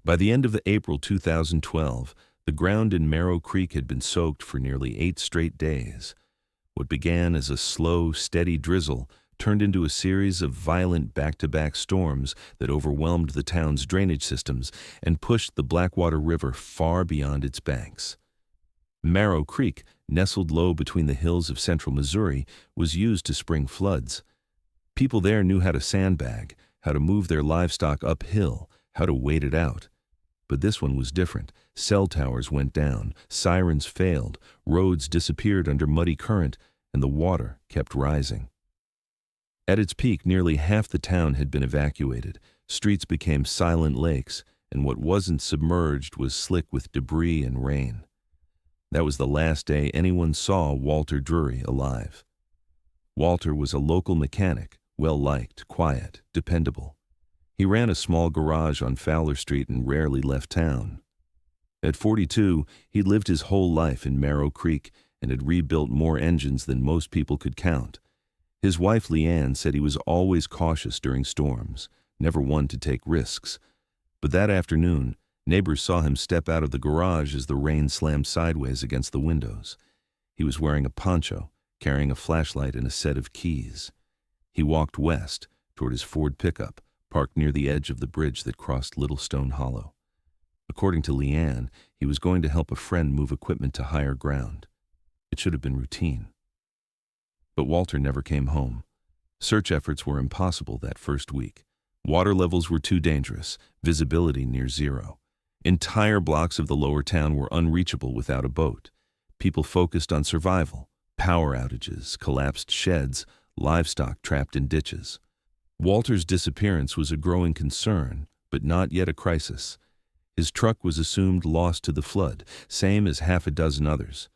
By the end of April 2012, the ground in Marrow Creek had been soaked for nearly 8 straight days. What began as a slow, steady drizzle turned into a series of violent back-to-back storms that overwhelmed the town's drainage systems and pushed the Blackwater River far beyond its banks. Marrow Creek, nestled low between the hills of central Missouri, was used to spring floods. People there knew how to sandbag, how to move their livestock uphill, how to wait it out. But this one was different. Cell towers went down, sirens failed, roads disappeared under muddy current, and the water kept rising. At its peak, nearly half the town had been evacuated. Streets became silent lakes, and what wasn't submerged was slick with debris and rain. That was the last day anyone saw Walter Drury alive. Walter was a local mechanic, well-liked, quiet, dependable. He ran a small garage on Fowler Street and rarely left town. At 42, he'd lived his whole life in Marrow Creek and had rebuilt more engines than most people could count. His wife Leanne said he was always cautious during storms, never one to take risks. But that afternoon, neighbors saw him step out of the garage as the rain slammed sideways against the windows. He was wearing a poncho, carrying a flashlight and a set of keys. He walked west, toward his Ford pickup, parked near the edge of the bridge that crossed Little Stone Hollow. According to Leanne, he was going to help a friend move equipment to higher ground. It should have been routine. But Walter never came home. Search efforts were impossible that first week. Water levels were too dangerous, visibility near zero. Entire blocks of the lower town were unreachable without a boat. People focused on survival, power outages, collapsed sheds, livestock trapped in ditches. Walter's disappearance was a growing concern, but not yet a crisis. His truck was assumed lost to the flood, same as half a dozen others.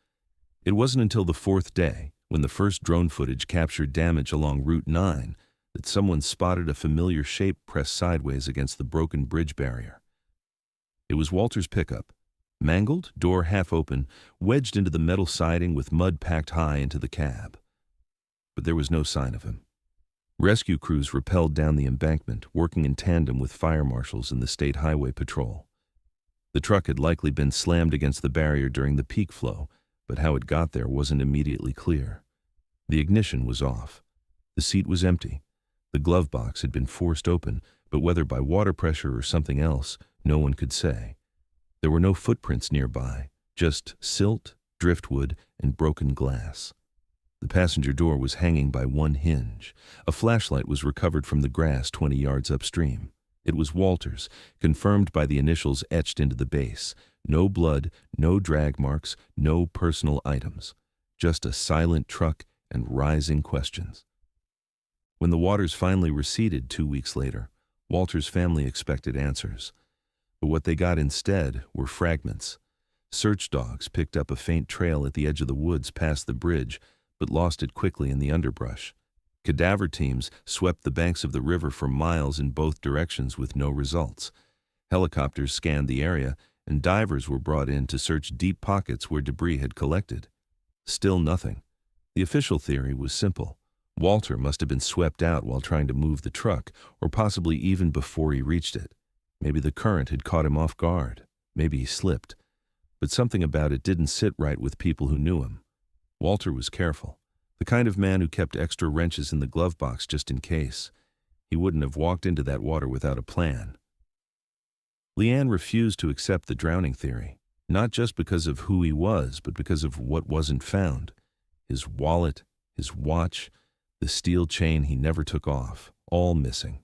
It wasn't until the 4th day, when the first drone footage captured damage along Route 9, that someone spotted a familiar shape pressed sideways against the broken bridge barrier. It was Walter's pickup, mangled, door half open, wedged into the metal siding with mud packed high into the cab. But there was no sign of him. Rescue crews rappelled down the embankment, working in tandem with fire marshals and the State Highway Patrol. The truck had likely been slammed against the barrier during the peak flow, but how it got there wasn't immediately clear. The ignition was off. The seat was empty. The glove box had been forced open, but whether by water pressure or something else, no one could say. There were no footprints nearby, just silt, driftwood, and broken glass. The passenger door was hanging by one hinge. A flashlight was recovered from the grass 20 yards upstream. It was Walter's, confirmed by the initials etched into the base. No blood, no drag marks, no personal items. Just a silent truck and rising questions. When the waters finally receded 2 weeks later, Walter's family expected answers. But what they got instead were fragments. Search dogs picked up a faint trail at the edge of the woods past the bridge, but lost it quickly in the underbrush. Cadaver teams swept the banks of the river for miles in both directions with no results. Helicopters scanned the area, and divers were brought in to search deep pockets where debris had collected. Still nothing. The official theory was simple. Walter must have been swept out while trying to move the truck, or possibly even before he reached it. Maybe the current had caught him off guard. Maybe he slipped. But something about it didn't sit right with people who knew him. Walter was careful. The kind of man who kept extra wrenches in the glove box just in case. He wouldn't have walked into that water without a plan. Leanne refused to accept the drowning theory, not just because of who he was, but because of what wasn't found. His wallet, his watch, the steel chain he never took off, all missing.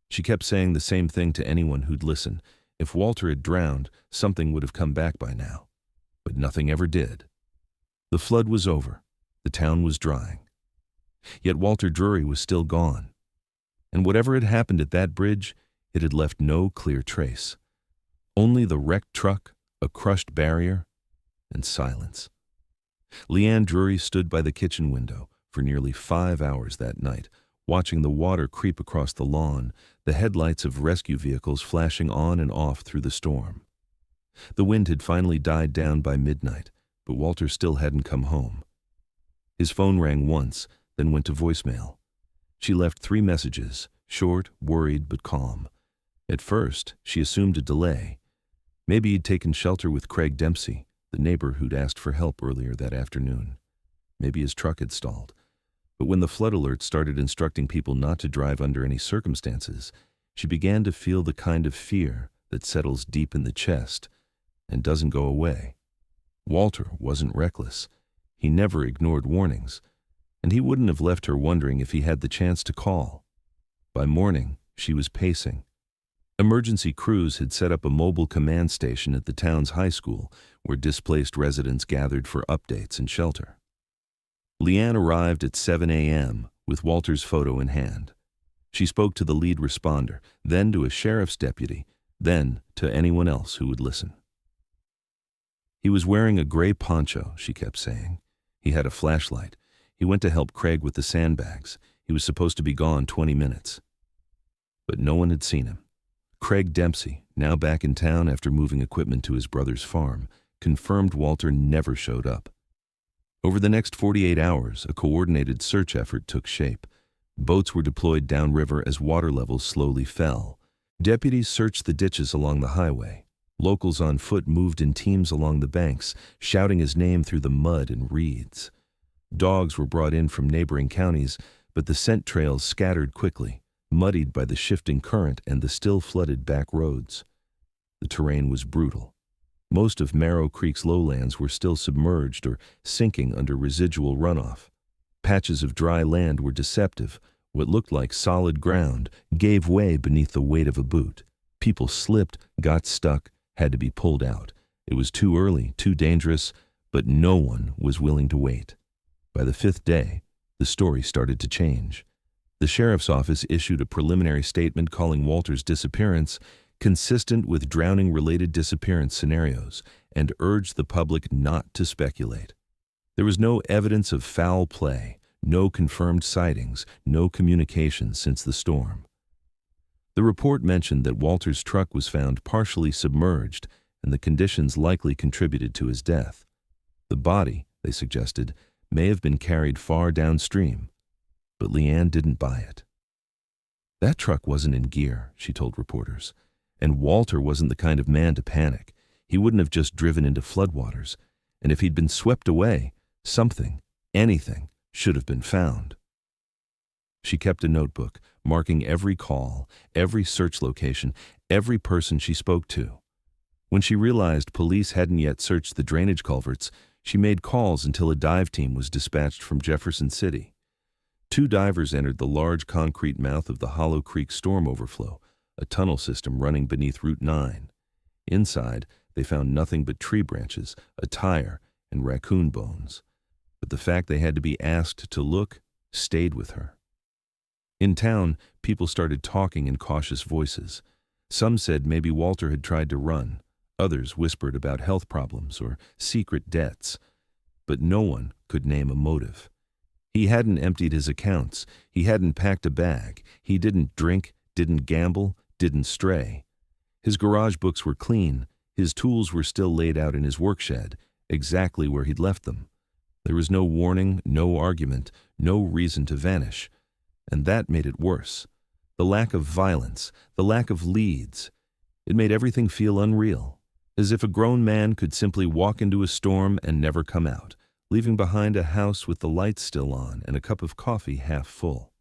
She kept saying the same thing to anyone who'd listen. If Walter had drowned, something would have come back by now. But nothing ever did. The flood was over. The town was drying. Yet Walter Drury was still gone. And whatever had happened at that bridge, it had left no clear trace. Only the wrecked truck, a crushed barrier, and silence. Leanne Drury stood by the kitchen window for nearly 5 hours that night, watching the water creep across the lawn, the headlights of rescue vehicles flashing on and off through the storm. The wind had finally died down by midnight, but Walter still hadn't come home. His phone rang once, then went to voicemail. She left 3 messages, short, worried, but calm. At first, she assumed a delay. Maybe he'd taken shelter with Craig Dempsey, the neighbor who'd asked for help earlier that afternoon. Maybe his truck had stalled. But when the flood alert started instructing people not to drive under any circumstances, she began to feel the kind of fear that settles deep in the chest and doesn't go away. Walter wasn't reckless. He never ignored warnings, and he wouldn't have left her wondering if he had the chance to call. By morning, she was pacing. Emergency crews had set up a mobile command station at the town's high school where displaced residents gathered for updates and shelter. Leanne arrived at 7 a.m. with Walter's photo in hand. She spoke to the lead responder, then to a sheriff's deputy, then to anyone else who would listen. He was wearing a gray poncho, she kept saying. He had a flashlight. He went to help Craig with the sandbags. He was supposed to be gone 20 minutes. But no one had seen him. Craig Dempsey, now back in town after moving equipment to his brother's farm, confirmed Walter never showed up. Over the next 48 hours, a coordinated search effort took shape. Boats were deployed downriver as water levels slowly fell. Deputies searched the ditches along the highway. Locals on foot moved in teams along the banks, shouting his name through the mud and reeds. Dogs were brought in from neighboring counties, but the scent trails scattered quickly, muddied by the shifting current and the still flooded back roads. The terrain was brutal. Most of Marrow Creek's lowlands were still submerged or sinking under residual runoff. Patches of dry land were deceptive. What looked like solid ground gave way beneath the weight of a boot. People slipped, got stuck, had to be pulled out. It was too early, too dangerous, but no one was willing to wait. By the 5th day, the story started to change. The sheriff's office issued a preliminary statement calling Walter's disappearance consistent with drowning-related disappearance scenarios, and urged the public not to speculate. There was no evidence of foul play, no confirmed sightings, no communication since the storm. The report mentioned that Walter's truck was found partially submerged, and the conditions likely contributed to his death. The body, they suggested, may have been carried far downstream, but Leanne didn't buy it. That truck wasn't in gear, she told reporters. And Walter wasn't the kind of man to panic. He wouldn't have just driven into floodwaters. And if he'd been swept away, something, anything, should have been found. She kept a notebook, marking every call, every search location, every person she spoke to. When she realized police hadn't yet searched the drainage culverts, she made calls until a dive team was dispatched from Jefferson City. 2 divers entered the large concrete mouth of the Hollow Creek storm overflow, a tunnel system running beneath Route 9. Inside, they found nothing but tree branches, a tire, and raccoon bones. But the fact they had to be asked to look stayed with her. In town, people started talking in cautious voices. Some said maybe Walter had tried to run. Others whispered about health problems or secret debts. But no one could name a motive. He hadn't emptied his accounts. He hadn't packed a bag. He didn't drink, didn't gamble, didn't stray. His garage books were clean. His tools were still laid out in his workshed, exactly where he'd left them. There was no warning, no argument, no reason to vanish. And that made it worse. The lack of violence, the lack of leads. It made everything feel unreal, as if a grown man could simply walk into a storm and never come out, leaving behind a house with the lights still on and a cup of coffee half full.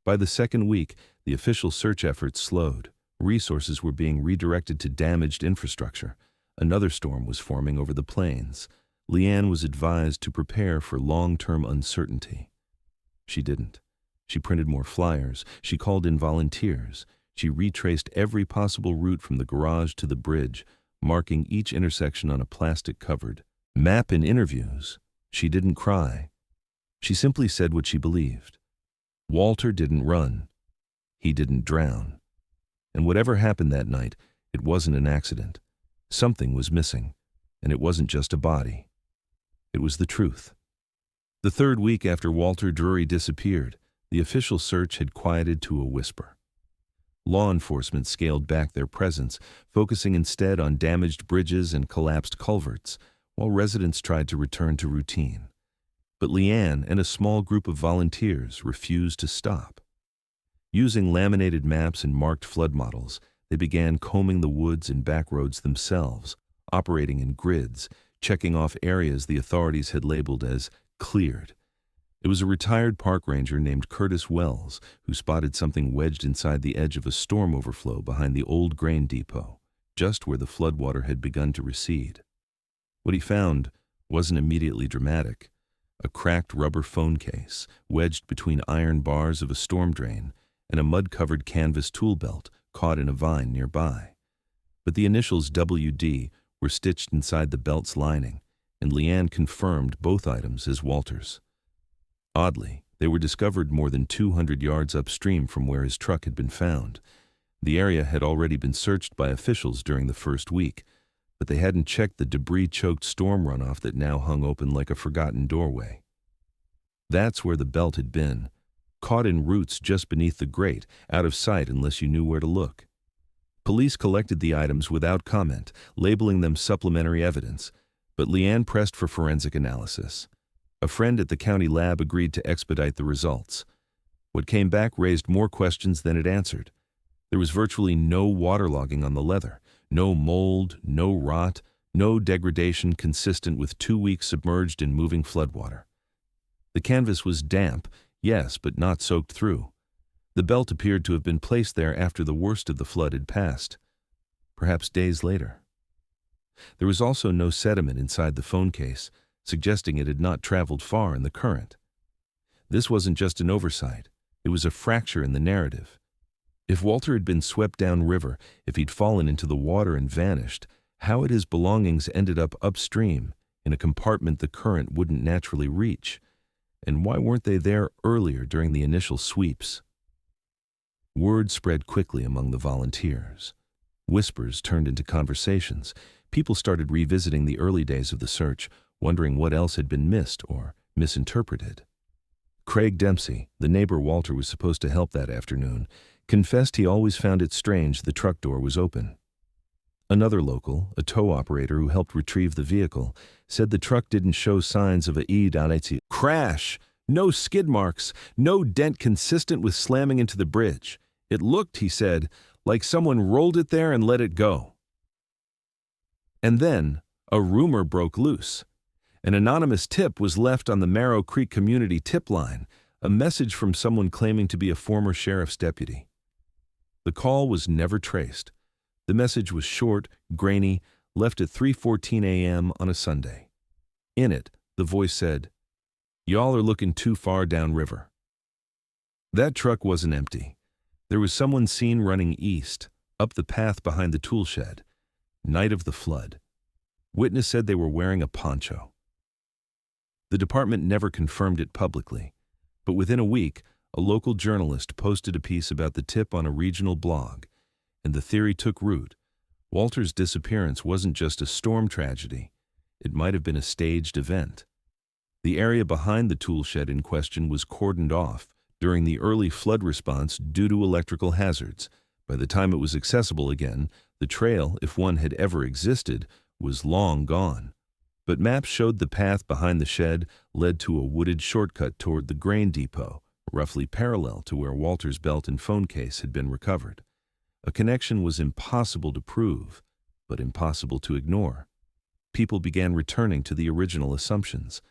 By the 2nd week, the official search efforts slowed. Resources were being redirected to damaged infrastructure. Another storm was forming over the plains. Leanne was advised to prepare for long-term uncertainty. She didn't. She printed more flyers. She called in volunteers. She retraced every possible route from the garage to the bridge, marking each intersection on a plastic-covered map. In interviews, she didn't cry. She simply said what she believed. Walter didn't run. He didn't drown. And whatever happened that night, it wasn't an accident. Something was missing, and it wasn't just a body. It was the truth. The 3rd week after Walter Drury disappeared, the official search had quieted to a whisper. Law enforcement scaled back their presence, focusing instead on damaged bridges and collapsed culverts, while residents tried to return to routine. But Leanne and a small group of volunteers refused to stop. Using laminated maps and marked flood models, they began combing the woods and back roads themselves, operating in grids, checking off areas the authorities had labeled as cleared. It was a retired park ranger named Curtis Wells who spotted something wedged inside the edge of a storm overflow behind the old grain depot, just where the floodwater had begun to recede. What he found wasn't immediately dramatic. A cracked rubber phone case, wedged between iron bars of a storm drain, and a mud-covered canvas tool belt caught in a vine nearby. But the initials WD were stitched inside the belt's lining, and Leanne confirmed both items as Walter's. Oddly, they were discovered more than 200 yards upstream from where his truck had been found. The area had already been searched by officials during the first week, but they hadn't checked the debris-choked storm runoff that now hung open like a forgotten doorway. That's where the belt had been, caught in roots just beneath the grate, out of sight unless you knew where to look. Police collected the items without comment, labeling them supplementary evidence, but Leanne pressed for forensic analysis. A friend at the county lab agreed to expedite the results. What came back raised more questions than it answered. There was virtually no waterlogging on the leather, no mold, no rot, no degradation consistent with 2 weeks submerged in moving floodwater. The canvas was damp, yes, but not soaked through. The belt appeared to have been placed there after the worst of the flood had passed, perhaps days later. There was also no sediment inside the phone case, suggesting it had not traveled far in the current. This wasn't just an oversight, it was a fracture in the narrative. If Walter had been swept downriver, if he'd fallen into the water and vanished, how had his belongings ended up upstream, in a compartment the current wouldn't naturally reach? And why weren't they there earlier during the initial sweeps? Word spread quickly among the volunteers. Whispers turned into conversations. People started revisiting the early days of the search, wondering what else had been missed or misinterpreted. Craig Dempsey, the neighbor Walter was supposed to help that afternoon, confessed he always found it strange the truck door was open. Another local, a tow operator who helped retrieve the vehicle, said the truck didn't show signs of a crash, no skid marks, no dent consistent with slamming into the bridge. It looked, he said, like someone rolled it there and let it go. And then, a rumor broke loose. An anonymous tip was left on the Marrow Creek community tip line, a message from someone claiming to be a former sheriff's deputy. The call was never traced. The message was short, grainy, left at 3:14 a.m. on a Sunday. In it, the voice said, "Y'all are looking too far downriver." That truck wasn't empty. There was someone seen running east, up the path behind the tool shed. Night of the flood. Witness said they were wearing a poncho. The department never confirmed it publicly, but within a week, a local journalist posted a piece about the tip on a regional blog, and the theory took root. Walter's disappearance wasn't just a storm tragedy. It might have been a staged event. The area behind the tool shed in question was cordoned off during the early flood response due to electrical hazards. By the time it was accessible again, the trail, if one had ever existed, was long gone. But maps showed the path behind the shed led to a wooded shortcut toward the grain depot, roughly parallel to where Walter's belt and phone case had been recovered. A connection was impossible to prove, but impossible to ignore. People began returning to the original assumptions.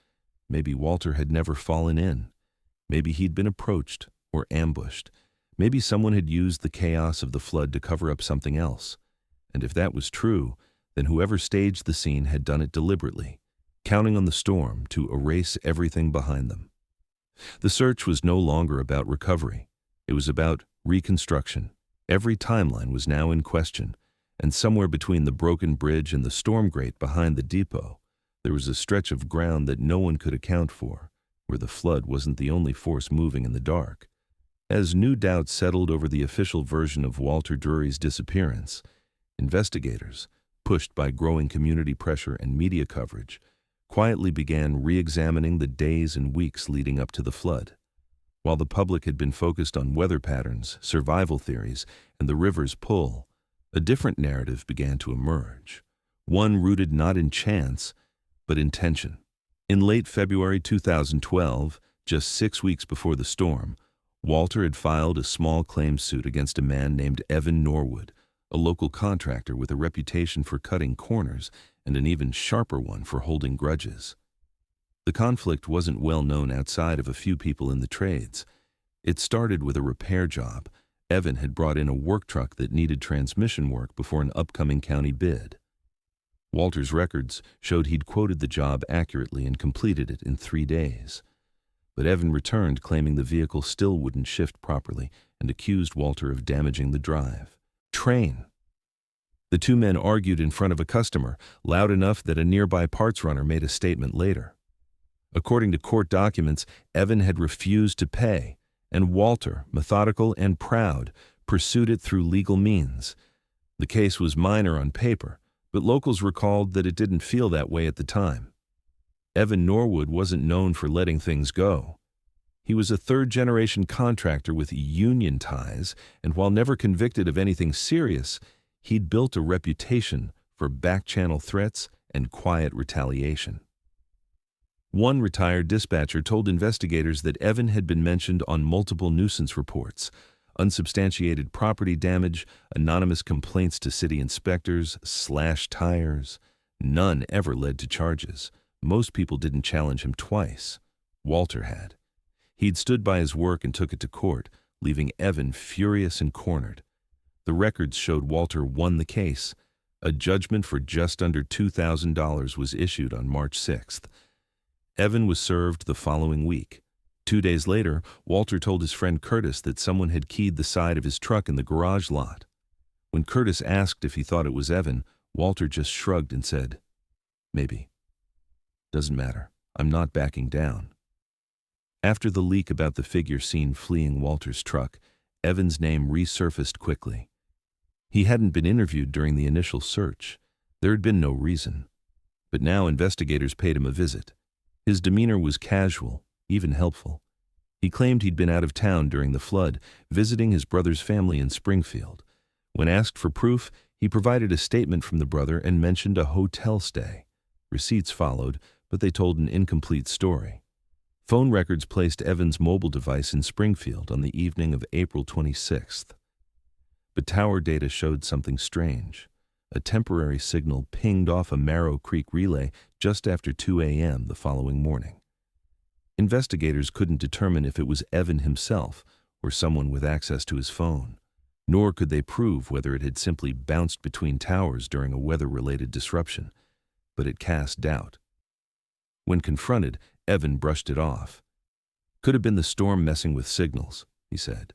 Maybe Walter had never fallen in. Maybe he'd been approached or ambushed. Maybe someone had used the chaos of the flood to cover up something else. And if that was true, then whoever staged the scene had done it deliberately, counting on the storm to erase everything behind them. The search was no longer about recovery. It was about reconstruction. Every timeline was now in question, and somewhere between the broken bridge and the storm grate behind the depot, there was a stretch of ground that no one could account for, where the flood wasn't the only force moving in the dark. As new doubts settled over the official version of Walter Drury's disappearance, investigators, pushed by growing community pressure and media coverage, quietly began re-examining the days and weeks leading up to the flood. While the public had been focused on weather patterns, survival theories, and the river's pull, a different narrative began to emerge, one rooted not in chance, but in tension. In late February 2012, just 6 weeks before the storm, Walter had filed a small claim suit against a man named Evan Norwood, a local contractor with a reputation for cutting corners and an even sharper one for holding grudges. The conflict wasn't well known outside of a few people in the trades. It started with a repair job. Evan had brought in a work truck that needed transmission work before an upcoming county bid. Walter's records showed he'd quoted the job accurately and completed it in 3 days. But Evan returned claiming the vehicle still wouldn't shift properly and accused Walter of damaging the drive train. The two men argued in front of a customer, loud enough that a nearby parts runner made a statement later. According to court documents, Evan had refused to pay, and Walter, methodical and proud, pursued it through legal means. The case was minor on paper, but locals recalled that it didn't feel that way at the time. Evan Norwood wasn't known for letting things go. He was a third-generation contractor with union ties, and while never convicted of anything serious, he'd built a reputation for back-channel threats and quiet retaliation. One retired dispatcher told investigators that Evan had been mentioned on multiple nuisance reports, unsubstantiated property damage, anonymous complaints to city inspectors, slashed tires. None ever led to charges. Most people didn't challenge him twice. Walter had. He'd stood by his work and took it to court, leaving Evan furious and cornered. The records showed Walter won the case. A judgment for just under $2,000 was issued on March 6th. Evan was served the following week. 2 days later, Walter told his friend Curtis that someone had keyed the side of his truck in the garage lot. When Curtis asked if he thought it was Evan, Walter just shrugged and said, "Maybe. Doesn't matter. I'm not backing down." After the leak about the figure seen fleeing Walter's truck, Evan's name resurfaced quickly. He hadn't been interviewed during the initial search. There had been no reason. But now investigators paid him a visit. His demeanor was casual, even helpful. He claimed he'd been out of town during the flood, visiting his brother's family in Springfield. When asked for proof, he provided a statement from the brother and mentioned a hotel stay. Receipts followed, but they told an incomplete story. Phone records placed Evan's mobile device in Springfield on the evening of April 26th. But tower data showed something strange. A temporary signal pinged off a Marrow Creek relay just after 2 a.m. the following morning. Investigators couldn't determine if it was Evan himself or someone with access to his phone, nor could they prove whether it had simply bounced between towers during a weather-related disruption, but it cast doubt. When confronted, Evan brushed it off. "Could have been the storm messing with signals," he said.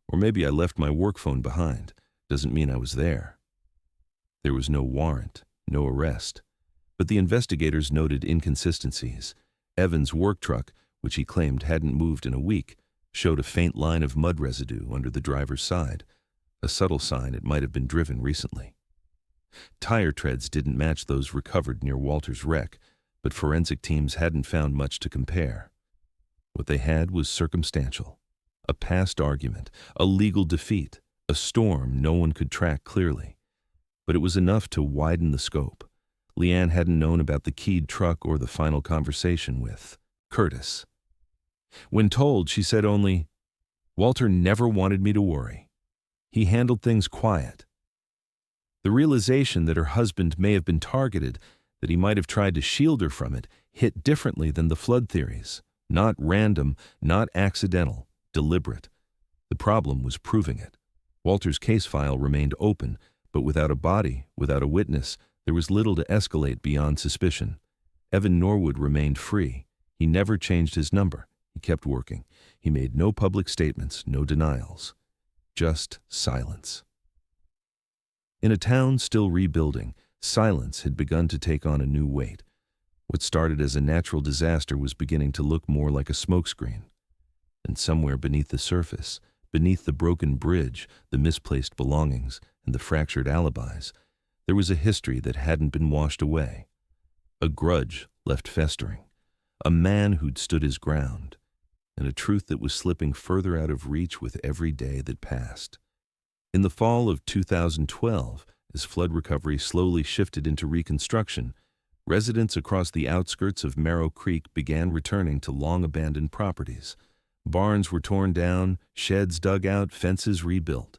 "Or maybe I left my work phone behind. Doesn't mean I was there." There was no warrant, no arrest, but the investigators noted inconsistencies. Evan's work truck, which he claimed hadn't moved in a week, showed a faint line of mud residue under the driver's side, a subtle sign it might have been driven recently. Tire treads didn't match those recovered near Walter's wreck, but forensic teams hadn't found much to compare. What they had was circumstantial. A past argument, a legal defeat, a storm no one could track clearly. But it was enough to widen the scope. Leanne hadn't known about the keyed truck or the final conversation with Curtis. When told, she said only, "Walter never wanted me to worry. He handled things quiet." The realization that her husband may have been targeted, that he might have tried to shield her from it, hit differently than the flood theories. Not random, not accidental, deliberate. The problem was proving it. Walter's case file remained open, but without a body, without a witness, there was little to escalate beyond suspicion. Evan Norwood remained free. He never changed his number. He kept working. He made no public statements, no denials. Just silence. In a town still rebuilding, silence had begun to take on a new weight. What started as a natural disaster was beginning to look more like a smokescreen. And somewhere beneath the surface, beneath the broken bridge, the misplaced belongings, and the fractured alibis, there was a history that hadn't been washed away. A grudge left festering. A man who'd stood his ground. And a truth that was slipping further out of reach with every day that passed. In the fall of 2012, as flood recovery slowly shifted into reconstruction, residents across the outskirts of Marrow Creek began returning to long-abandoned properties. Barns were torn down, sheds dug out, fences rebuilt.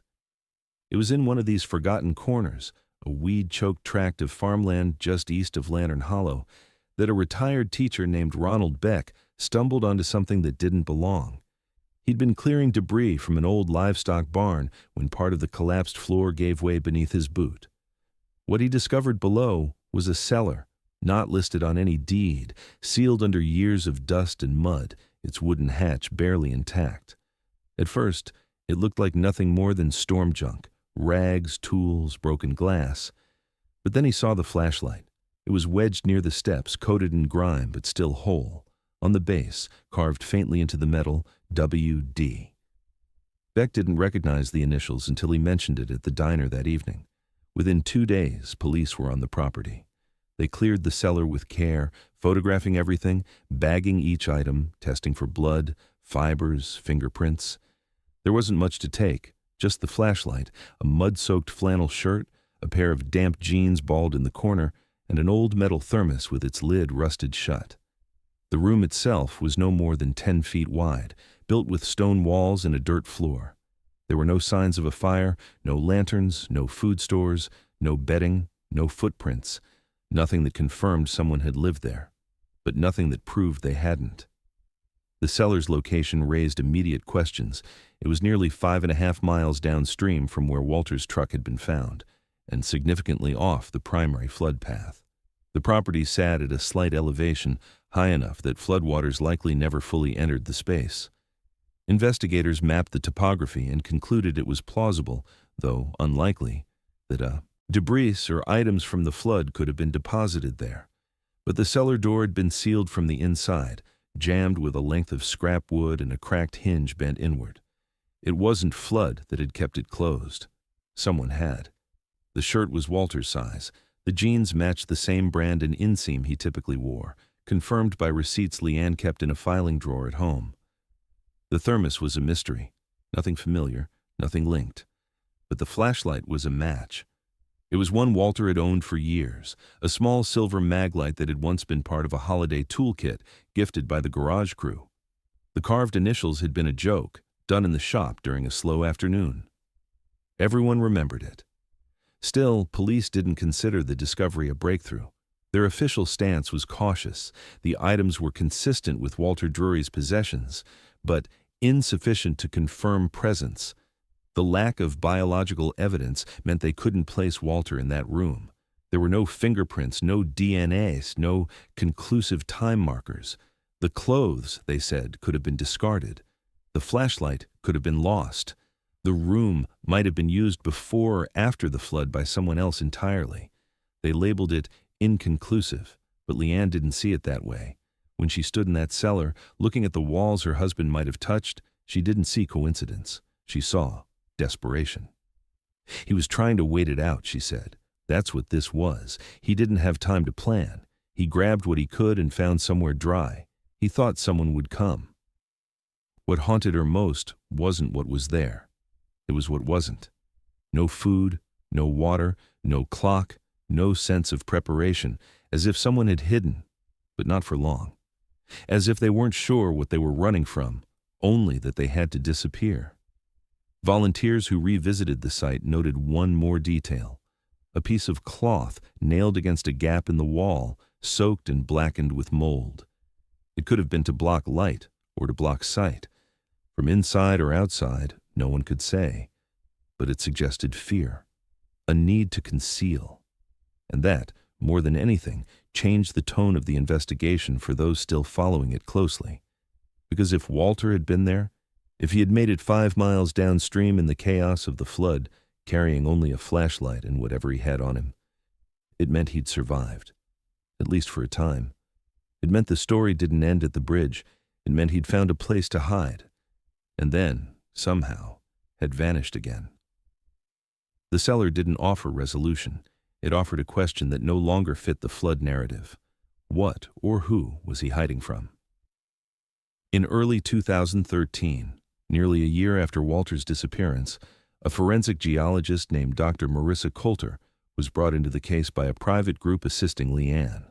It was in one of these forgotten corners, a weed-choked tract of farmland just east of Lantern Hollow, that a retired teacher named Ronald Beck stumbled onto something that didn't belong. He'd been clearing debris from an old livestock barn when part of the collapsed floor gave way beneath his boot. What he discovered below was a cellar, not listed on any deed, sealed under years of dust and mud, its wooden hatch barely intact. At first, it looked like nothing more than storm junk, rags, tools, broken glass. But then he saw the flashlight. It was wedged near the steps, coated in grime but still whole. On the base, carved faintly into the metal, W.D. Beck didn't recognize the initials until he mentioned it at the diner that evening. Within 2 days, police were on the property. They cleared the cellar with care, photographing everything, bagging each item, testing for blood, fibers, fingerprints. There wasn't much to take, just the flashlight, a mud-soaked flannel shirt, a pair of damp jeans balled in the corner, and an old metal thermos with its lid rusted shut. The room itself was no more than 10 feet wide, built with stone walls and a dirt floor. There were no signs of a fire, no lanterns, no food stores, no bedding, no footprints, nothing that confirmed someone had lived there, but nothing that proved they hadn't. The cellar's location raised immediate questions. It was nearly 5.5 miles downstream from where Walter's truck had been found, and significantly off the primary flood path. The property sat at a slight elevation, high enough that floodwaters likely never fully entered the space. Investigators mapped the topography and concluded it was plausible, though unlikely, that debris or items from the flood could have been deposited there. But the cellar door had been sealed from the inside, jammed with a length of scrap wood and a cracked hinge bent inward. It wasn't flood that had kept it closed. Someone had. The shirt was Walter's size. The jeans matched the same brand and inseam he typically wore, confirmed by receipts Leanne kept in a filing drawer at home. The thermos was a mystery. Nothing familiar, nothing linked. But the flashlight was a match. It was one Walter had owned for years, a small silver maglite that had once been part of a holiday toolkit gifted by the garage crew. The carved initials had been a joke, done in the shop during a slow afternoon. Everyone remembered it. Still, police didn't consider the discovery a breakthrough. Their official stance was cautious. The items were consistent with Walter Drury's possessions, but insufficient to confirm presence. The lack of biological evidence meant they couldn't place Walter in that room. There were no fingerprints, no DNA, no conclusive time markers. The clothes, they said, could have been discarded. The flashlight could have been lost. The room might have been used before or after the flood by someone else entirely. They labeled it inconclusive, but Leanne didn't see it that way. When she stood in that cellar, looking at the walls her husband might have touched, she didn't see coincidence. She saw desperation. He was trying to wait it out, she said. That's what this was. He didn't have time to plan. He grabbed what he could and found somewhere dry. He thought someone would come. What haunted her most wasn't what was there. It was what wasn't. No food, no water, no clock, no sense of preparation, as if someone had hidden, but not for long. As if they weren't sure what they were running from, only that they had to disappear. Volunteers who revisited the site noted one more detail. A piece of cloth nailed against a gap in the wall, soaked and blackened with mold. It could have been to block light or to block sight. From inside or outside, no one could say. But it suggested fear, a need to conceal. And that, more than anything, changed the tone of the investigation for those still following it closely. Because if Walter had been there, if he had made it 5 miles downstream in the chaos of the flood, carrying only a flashlight and whatever he had on him, it meant he'd survived, at least for a time. It meant the story didn't end at the bridge. It meant he'd found a place to hide, and then, somehow, had vanished again. The cellar didn't offer resolution. It offered a question that no longer fit the flood narrative. What or who was he hiding from? In early 2013, nearly a year after Walter's disappearance, a forensic geologist named Dr. Marissa Coulter was brought into the case by a private group assisting Leanne.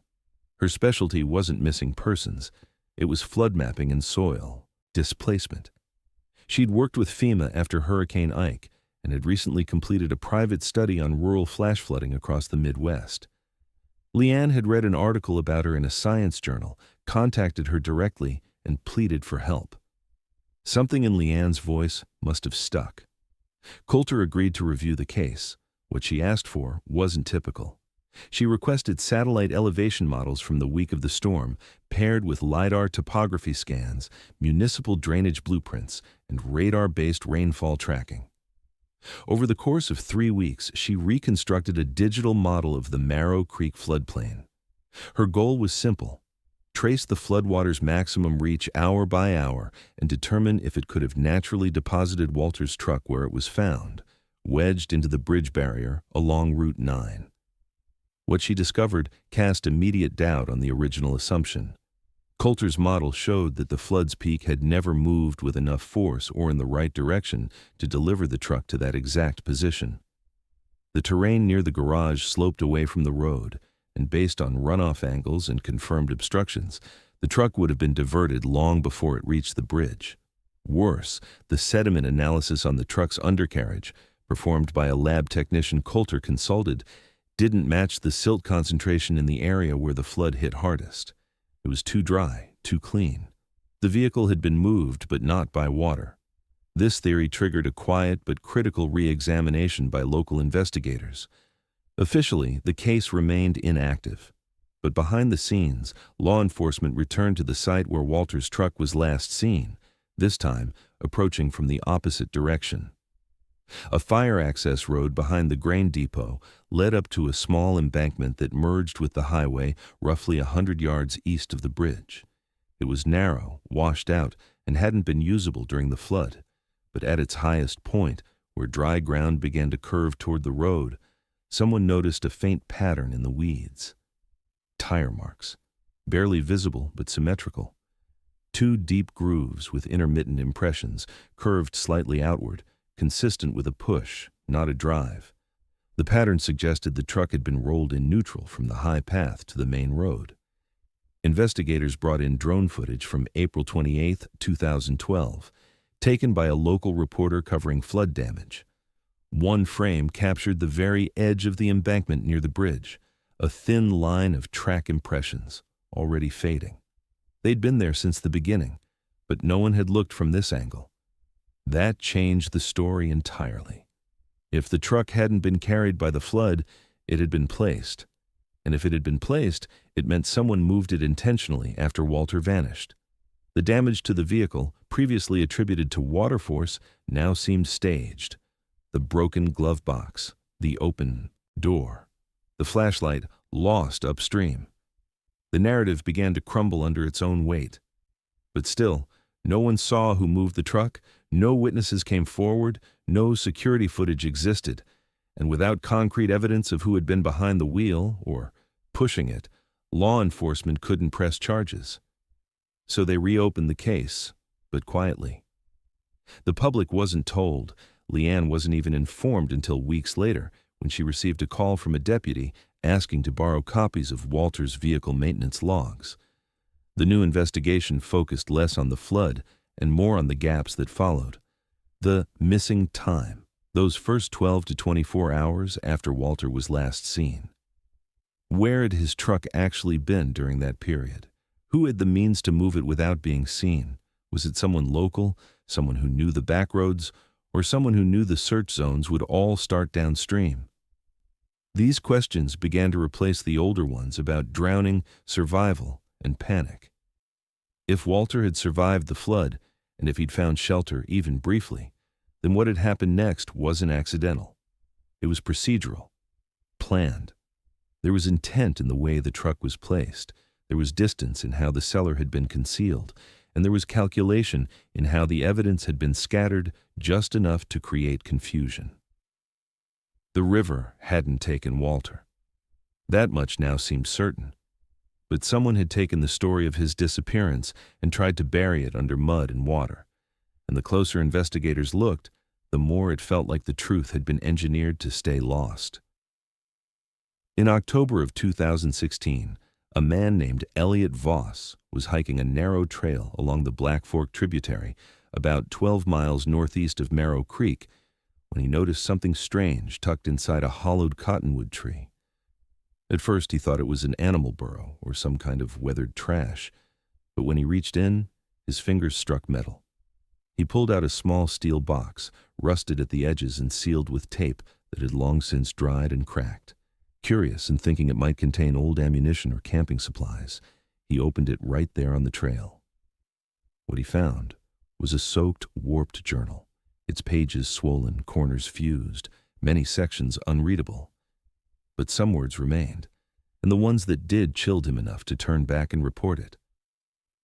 Her specialty wasn't missing persons. It was flood mapping and soil. displacement. She'd worked with FEMA after Hurricane Ike and had recently completed a private study on rural flash flooding across the Midwest. Leanne had read an article about her in a science journal, contacted her directly, and pleaded for help. Something in Leanne's voice must have stuck. Coulter agreed to review the case. What she asked for wasn't typical. She requested satellite elevation models from the week of the storm, paired with LiDAR topography scans, municipal drainage blueprints, and radar-based rainfall tracking. Over the course of 3 weeks, she reconstructed a digital model of the Marrow Creek floodplain. Her goal was simple: trace the floodwater's maximum reach hour by hour and determine if it could have naturally deposited Walter's truck where it was found, wedged into the bridge barrier along Route 9. What she discovered cast immediate doubt on the original assumption. Coulter's model showed that the flood's peak had never moved with enough force or in the right direction to deliver the truck to that exact position. The terrain near the garage sloped away from the road, and based on runoff angles and confirmed obstructions, the truck would have been diverted long before it reached the bridge. Worse, the sediment analysis on the truck's undercarriage, performed by a lab technician Coulter consulted, didn't match the silt concentration in the area where the flood hit hardest. It was too dry, too clean. The vehicle had been moved, but not by water. This theory triggered a quiet but critical re-examination by local investigators. Officially, the case remained inactive. But behind the scenes, law enforcement returned to the site where Walter's truck was last seen, this time approaching from the opposite direction. A fire access road behind the grain depot led up to a small embankment that merged with the highway roughly 100 yards east of the bridge. It was narrow, washed out, and hadn't been usable during the flood, but at its highest point, where dry ground began to curve toward the road, someone noticed a faint pattern in the weeds. Tire marks, barely visible but symmetrical. 2 deep grooves with intermittent impressions, curved slightly outward, consistent with a push, not a drive. The pattern suggested the truck had been rolled in neutral from the high path to the main road. Investigators brought in drone footage from April 28, 2012, taken by a local reporter covering flood damage. One frame captured the very edge of the embankment near the bridge, a thin line of track impressions, already fading. They'd been there since the beginning, but no one had looked from this angle. That changed the story entirely. If the truck hadn't been carried by the flood, it had been placed. And if it had been placed, it meant someone moved it intentionally after Walter vanished. The damage to the vehicle, previously attributed to water force, now seemed staged. The broken glove box, the open door, the flashlight lost upstream. The narrative began to crumble under its own weight. But still, no one saw who moved the truck, no witnesses came forward, no security footage existed, and without concrete evidence of who had been behind the wheel, or pushing it, law enforcement couldn't press charges. So they reopened the case, but quietly. The public wasn't told. Leanne wasn't even informed until weeks later, when she received a call from a deputy asking to borrow copies of Walter's vehicle maintenance logs. The new investigation focused less on the flood and more on the gaps that followed. The missing time, those first 12 to 24 hours after Walter was last seen. Where had his truck actually been during that period? Who had the means to move it without being seen? Was it someone local, someone who knew the back roads, or someone who knew the search zones would all start downstream? These questions began to replace the older ones about drowning, survival, and panic. If Walter had survived the flood, and if he'd found shelter even briefly, then what had happened next wasn't accidental. It was procedural, planned. There was intent in the way the truck was placed. There was distance in how the cellar had been concealed, and there was calculation in how the evidence had been scattered just enough to create confusion. The river hadn't taken Walter. That much now seemed certain. But someone had taken the story of his disappearance and tried to bury it under mud and water. And the closer investigators looked, the more it felt like the truth had been engineered to stay lost. In October of 2016, A man named Elliot Voss was hiking a narrow trail along the Black Fork tributary about 12 miles northeast of Marrow Creek when he noticed something strange tucked inside a hollowed cottonwood tree. At first he thought it was an animal burrow or some kind of weathered trash, but when he reached in, his fingers struck metal. He pulled out a small steel box, rusted at the edges and sealed with tape that had long since dried and cracked. Curious and thinking it might contain old ammunition or camping supplies, he opened it right there on the trail. What he found was a soaked, warped journal, its pages swollen, corners fused, many sections unreadable. But some words remained, and the ones that did chilled him enough to turn back and report it.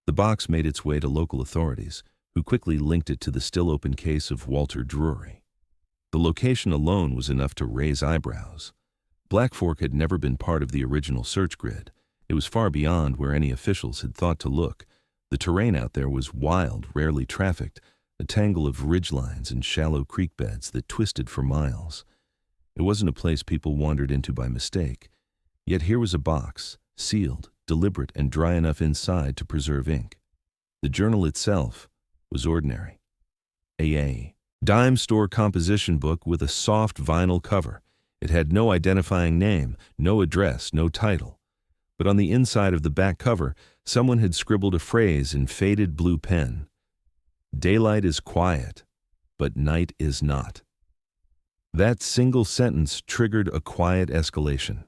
The box made its way to local authorities, who quickly linked it to the still-open case of Walter Drury. The location alone was enough to raise eyebrows. Black Fork had never been part of the original search grid. It was far beyond where any officials had thought to look. The terrain out there was wild, rarely trafficked, a tangle of ridgelines and shallow creek beds that twisted for miles. It wasn't a place people wandered into by mistake. Yet here was a box, sealed, deliberate, and dry enough inside to preserve ink. The journal itself was ordinary. A dime store composition book with a soft vinyl cover. It had no identifying name, no address, no title. But on the inside of the back cover, someone had scribbled a phrase in faded blue pen. "Daylight is quiet, but night is not." That single sentence triggered a quiet escalation.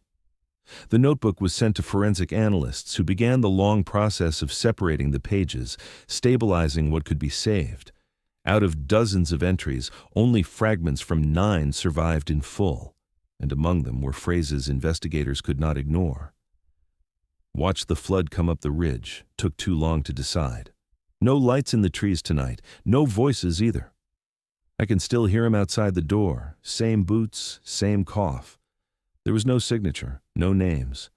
The notebook was sent to forensic analysts who began the long process of separating the pages, stabilizing what could be saved. Out of dozens of entries, only fragments from 9 survived in full, and among them were phrases investigators could not ignore. "Watch the flood come up the ridge. Took too long to decide. No lights in the trees tonight. No voices either. I can still hear him outside the door. Same boots, same cough." There was no signature, no names,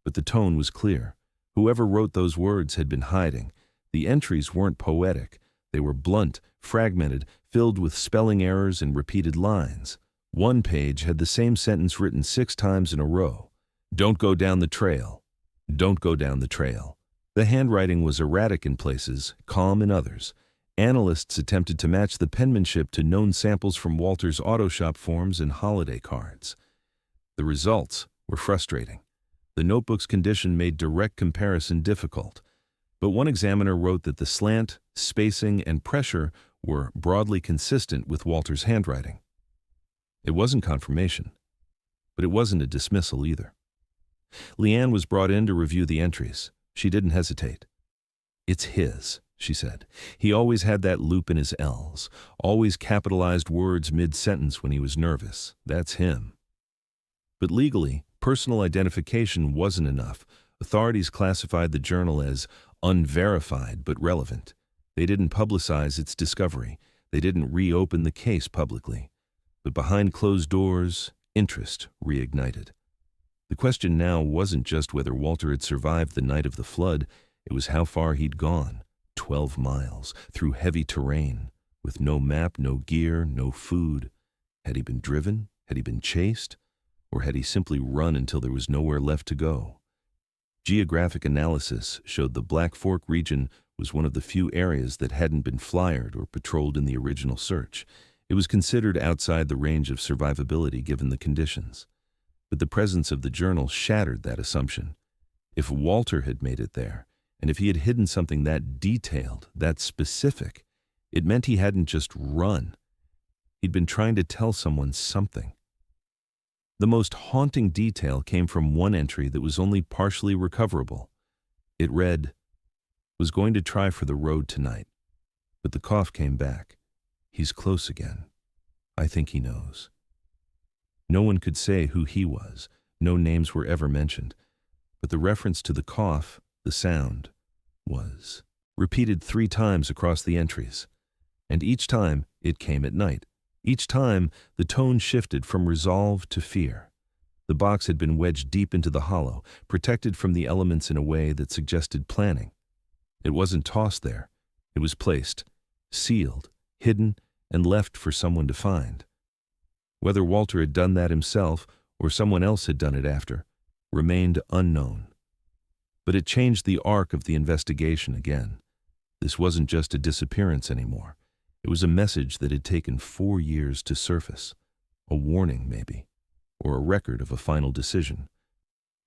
but the tone was clear. Whoever wrote those words had been hiding. The entries weren't poetic. They were blunt, fragmented, filled with spelling errors and repeated lines. One page had the same sentence written 6 times in a row. "Don't go down the trail. Don't go down the trail." The handwriting was erratic in places, calm in others. Analysts attempted to match the penmanship to known samples from Walter's auto shop forms and holiday cards. The results were frustrating. The notebook's condition made direct comparison difficult, but one examiner wrote that the slant, spacing, and pressure were broadly consistent with Walter's handwriting. It wasn't confirmation, but it wasn't a dismissal either. Leanne was brought in to review the entries. She didn't hesitate. "It's his," she said. "He always had that loop in his L's, always capitalized words mid-sentence when he was nervous. That's him." But legally, personal identification wasn't enough. Authorities classified the journal as unverified but relevant. They didn't publicize its discovery. They didn't reopen the case publicly. But behind closed doors, interest reignited. The question now wasn't just whether Walter had survived the night of the flood. It was how far he'd gone. 12 miles, through heavy terrain, with no map, no gear, no food. Had he been driven? Had he been chased? Or had he simply run until there was nowhere left to go? Geographic analysis showed the Black Fork region was one of the few areas that hadn't been flyered or patrolled in the original search. It was considered outside the range of survivability given the conditions. But the presence of the journal shattered that assumption. If Walter had made it there, and if he had hidden something that detailed, that specific, it meant he hadn't just run. He'd been trying to tell someone something. The most haunting detail came from one entry that was only partially recoverable. It read, "Was going to try for the road tonight, but the cough came back. He's close again. I think he knows." No one could say who he was. No names were ever mentioned. But the reference to the cough, the sound, was repeated 3 times across the entries. And each time, it came at night. Each time, the tone shifted from resolve to fear. The box had been wedged deep into the hollow, protected from the elements in a way that suggested planning. It wasn't tossed there. It was placed, sealed, hidden, and left for someone to find. Whether Walter had done that himself or someone else had done it after remained unknown. But it changed the arc of the investigation again. This wasn't just a disappearance anymore. It was a message that had taken 4 years to surface. A warning, maybe, or a record of a final decision.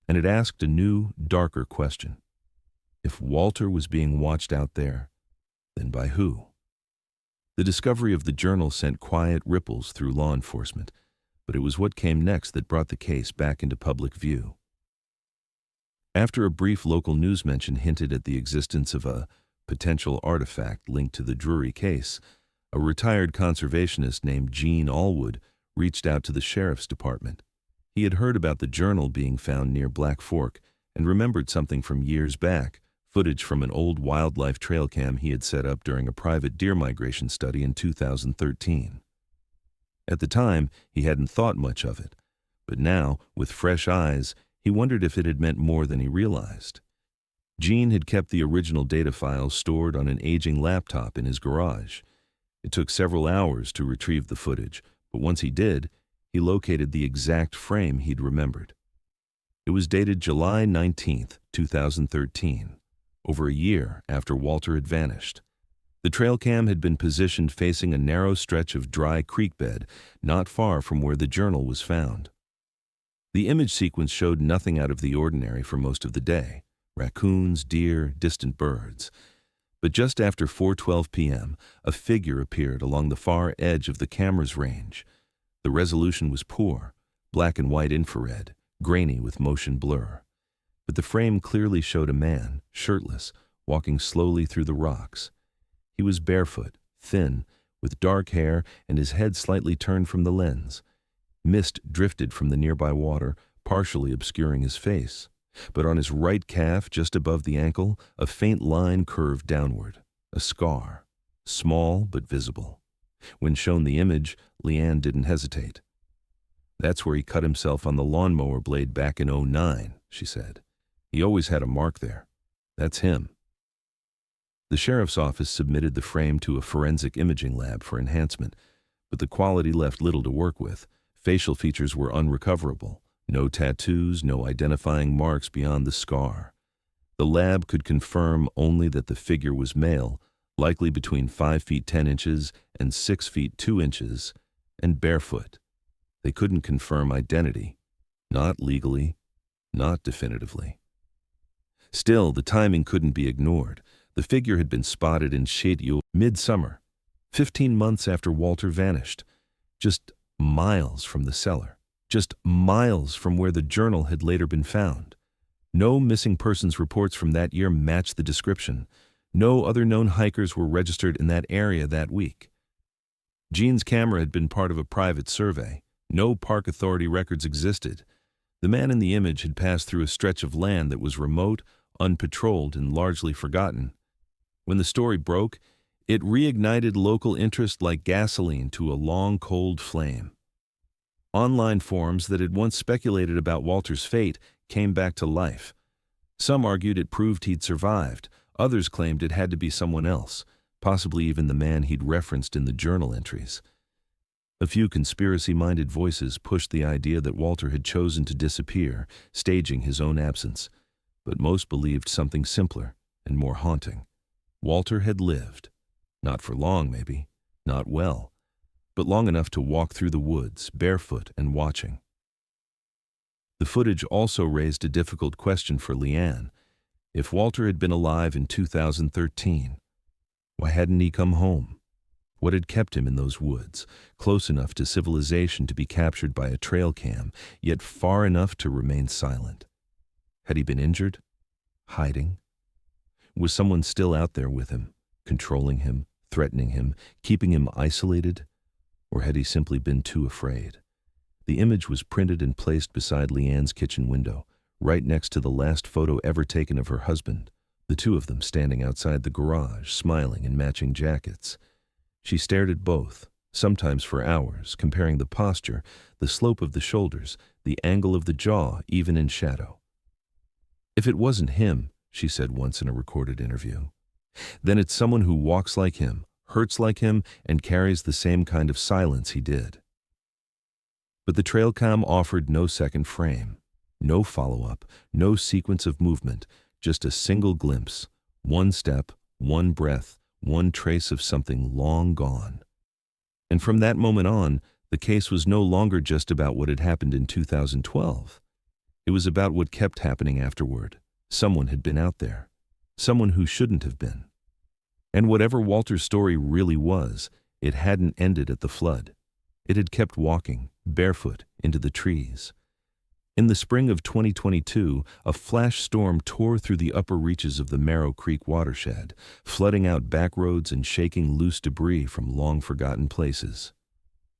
And it asked a new, darker question. If Walter was being watched out there, then by who? The discovery of the journal sent quiet ripples through law enforcement, but it was what came next that brought the case back into public view. After a brief local news mention hinted at the existence of a potential artifact linked to the Drury case, a retired conservationist named Gene Allwood reached out to the sheriff's department. He had heard about the journal being found near Black Fork and remembered something from years back, footage from an old wildlife trail cam he had set up during a private deer migration study in 2013. At the time, he hadn't thought much of it, but now, with fresh eyes, he wondered if it had meant more than he realized. Gene had kept the original data files stored on an aging laptop in his garage. It took several hours to retrieve the footage, but once he did, he located the exact frame he'd remembered. It was dated July 19, 2013, over a year after Walter had vanished. The trail cam had been positioned facing a narrow stretch of dry creek bed not far from where the journal was found. The image sequence showed nothing out of the ordinary for most of the day: raccoons, deer, distant birds. But just after 4:12 p.m., a figure appeared along the far edge of the camera's range. The resolution was poor, black and white infrared, grainy with motion blur. But the frame clearly showed a man, shirtless, walking slowly through the rocks. He was barefoot, thin, with dark hair and his head slightly turned from the lens. Mist drifted from the nearby water, partially obscuring his face. But on his right calf, just above the ankle, a faint line curved downward, a scar, small but visible. When shown the image, Leanne didn't hesitate. "That's where he cut himself on the lawnmower blade back in '09, she said. "He always had a mark there. That's him." The sheriff's office submitted the frame to a forensic imaging lab for enhancement, but the quality left little to work with. Facial features were unrecoverable. No tattoos, no identifying marks beyond the scar. The lab could confirm only that the figure was male, likely between 5 feet 10 inches and 6 feet 2 inches, and barefoot. They couldn't confirm identity. Not legally, not definitively. Still, the timing couldn't be ignored. The figure had been spotted in Receded midsummer, 15 months after Walter vanished, just miles from the cellar, just miles from where the journal had later been found. No missing persons reports from that year matched the description. No other known hikers were registered in that area that week. Gene's camera had been part of a private survey. No park authority records existed. The man in the image had passed through a stretch of land that was remote, unpatrolled, and largely forgotten. When the story broke, it reignited local interest like gasoline to a long, cold flame. Online forums that had once speculated about Walter's fate came back to life. Some argued it proved he'd survived. Others claimed it had to be someone else, possibly even the man he'd referenced in the journal entries. A few conspiracy-minded voices pushed the idea that Walter had chosen to disappear, staging his own absence. But most believed something simpler and more haunting. Walter had lived. Not for long, maybe. Not well. But long enough to walk through the woods, barefoot and watching. The footage also raised a difficult question for Leanne. If Walter had been alive in 2013, why hadn't he come home? What had kept him in those woods, close enough to civilization to be captured by a trail cam, yet far enough to remain silent? Had he been injured? Hiding? Was someone still out there with him, controlling him, threatening him, keeping him isolated? Or had he simply been too afraid? The image was printed and placed beside Leanne's kitchen window, right next to the last photo ever taken of her husband, the two of them standing outside the garage, smiling in matching jackets. She stared at both, sometimes for hours, comparing the posture, the slope of the shoulders, the angle of the jaw, even in shadow. "If it wasn't him," she said once in a recorded interview, "then it's someone who walks like him, hurts like him, and carries the same kind of silence he did." But the trail cam offered no second frame, no follow-up, no sequence of movement, just a single glimpse, one step, one breath, one trace of something long gone. And from that moment on, the case was no longer just about what had happened in 2012. It was about what kept happening afterward. Someone had been out there. Someone who shouldn't have been. And whatever Walter's story really was, it hadn't ended at the flood. It had kept walking, barefoot, into the trees. In the spring of 2022, a flash storm tore through the upper reaches of the Merrow Creek watershed, flooding out back roads and shaking loose debris from long-forgotten places.